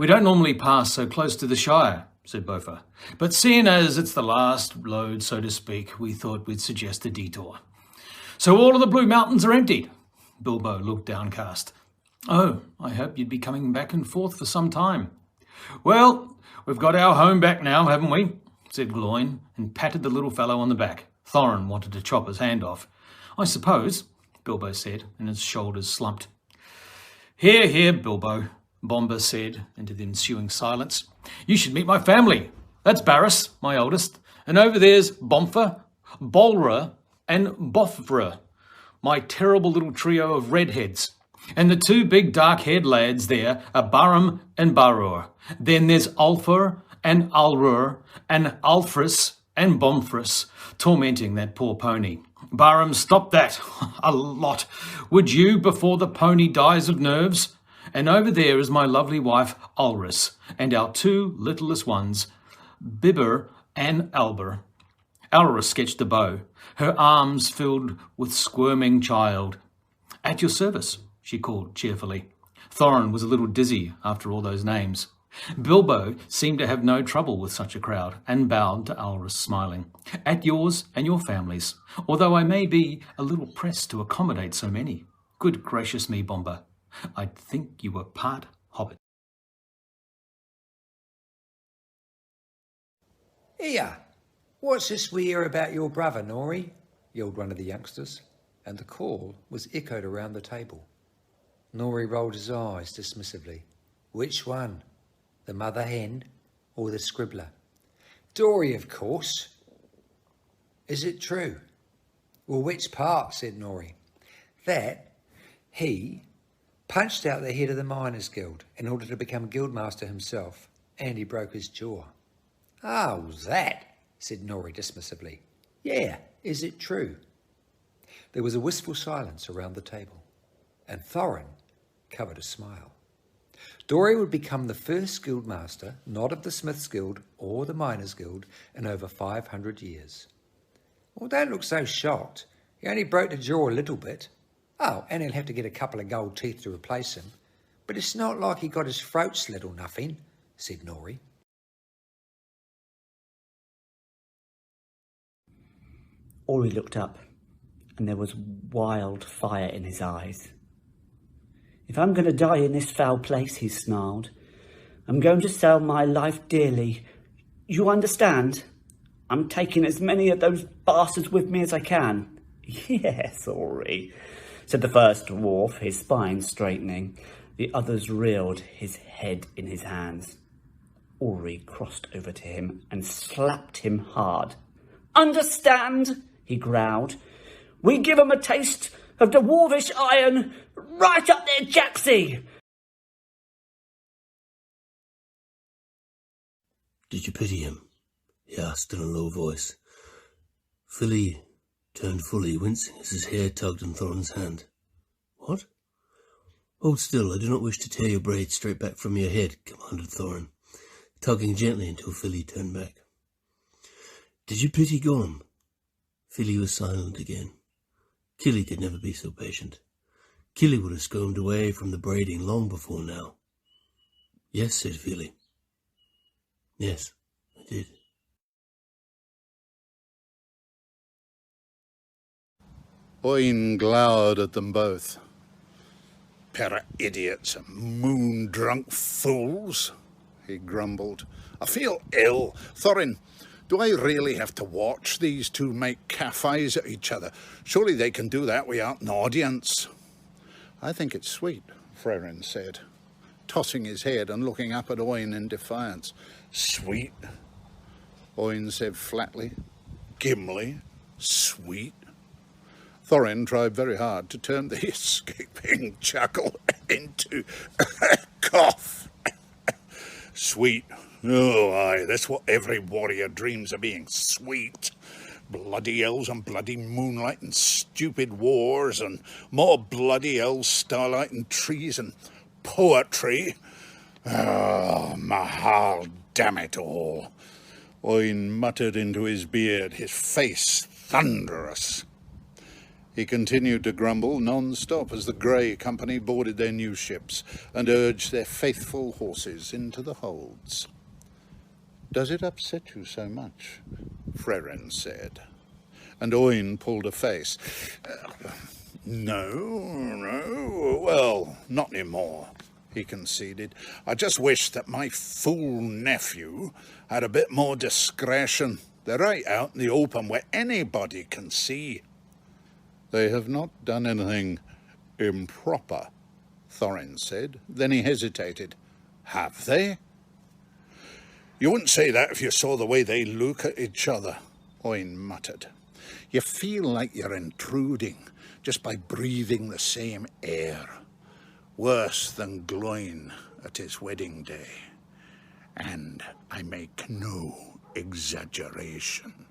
We don't normally pass so close to the Shire, said Bofa. But seeing as it's the last load, so to speak, we thought we'd suggest a detour. So all of the Blue Mountains are emptied. Bilbo looked downcast. Oh, I hope you'd be coming back and forth for some time. Well, we've got our home back now, haven't we? Said Gloin, and patted the little fellow on the back. Thorin wanted to chop his hand off. I suppose, Bilbo said, and his shoulders slumped. Hear, hear, Bilbo, Bombur said into the ensuing silence. You should meet my family. That's Barris, my oldest, and over there's Bomfa, Bolra, and Bofra, my terrible little trio of redheads. And the two big dark-haired lads there are Barum and Barur. Then there's Ulfur and Alrur and Alfris and Bomfris, tormenting that poor pony. Barum, stop that. A lot. Would you, before the pony dies of nerves? And over there is my lovely wife, Ulris, and our two littlest ones, Bibber and Albur. Alra sketched the bow, her arms filled with squirming child. At your service, she called cheerfully. Thorin was a little dizzy after all those names. Bilbo seemed to have no trouble with such a crowd and bowed to Alris, smiling. At yours and your families, although I may be a little pressed to accommodate so many. Good gracious me, Bombur. I'd think you were part hobbit. Here, what's this we hear about your brother, Nori? Yelled one of the youngsters, and the call was echoed around the table. Nori rolled his eyes dismissively. Which one? The mother hen or the scribbler? Dory, of course. Is it true? Well, which part? Said Nori. That he punched out the head of the Miners' Guild in order to become guildmaster himself, and he broke his jaw. Oh, that, said Nori dismissively. Yeah, is it true? There was a wistful silence around the table, and Thorin covered a smile. Dory would become the first guildmaster, not of the Smiths' Guild or the Miners' Guild, in over 500 years. Well, don't look so shocked. He only broke the jaw a little bit. Oh, and he'll have to get a couple of gold teeth to replace him. But it's not like he got his throat slit or nothing, said Nori. Ori looked up, and there was wild fire in his eyes. If I'm going to die in this foul place, he snarled, I'm going to sell my life dearly. You understand? I'm taking as many of those bastards with me as I can. Yes, Ori, said the first dwarf, his spine straightening. The others reeled, his head in his hands. Ori crossed over to him and slapped him hard. Understand? He growled. We give 'em a taste of the dwarvish iron right up their jacksy. Did you pity him? He asked in a low voice. Fili turned fully, wincing as his hair tugged in Thorin's hand. What? Hold still, I do not wish to tear your braid straight back from your head, commanded Thorin, tugging gently until Fili turned back. Did you pity Gorm? Fili was silent again. Killy could never be so patient. Killy would have squirmed away from the braiding long before now. Yes, said Fili. Yes, I did. Oin glowered at them both. Pair of idiots and moon-drunk fools, he grumbled. I feel ill. Thorin, do I really have to watch these two make calf-eyes at each other? Surely they can do that without an audience. I think it's sweet, Frerin said, tossing his head and looking up at Oin in defiance. Sweet, Oin said flatly. Gimli, sweet. Thorin tried very hard to turn the escaping chuckle into a cough. Sweet. Oh, aye, that's what every warrior dreams of being, sweet. Bloody elves and bloody moonlight and stupid wars and more bloody elves, starlight and trees and poetry. Oh, Mahal, damn it all. Oin muttered into his beard, his face thunderous. He continued to grumble non-stop as the Grey Company boarded their new ships and urged their faithful horses into the holds. "Does it upset you so much?" Frerin said. And Oin pulled a face. No, well, not anymore, he conceded. I just wish that my fool nephew had a bit more discretion. They're right out in the open where anybody can see. They have not done anything improper, Thorin said. Then he hesitated. Have they? You wouldn't say that if you saw the way they look at each other, Oin muttered. You feel like you're intruding just by breathing the same air. Worse than Gloin at his wedding day. And I make no exaggeration.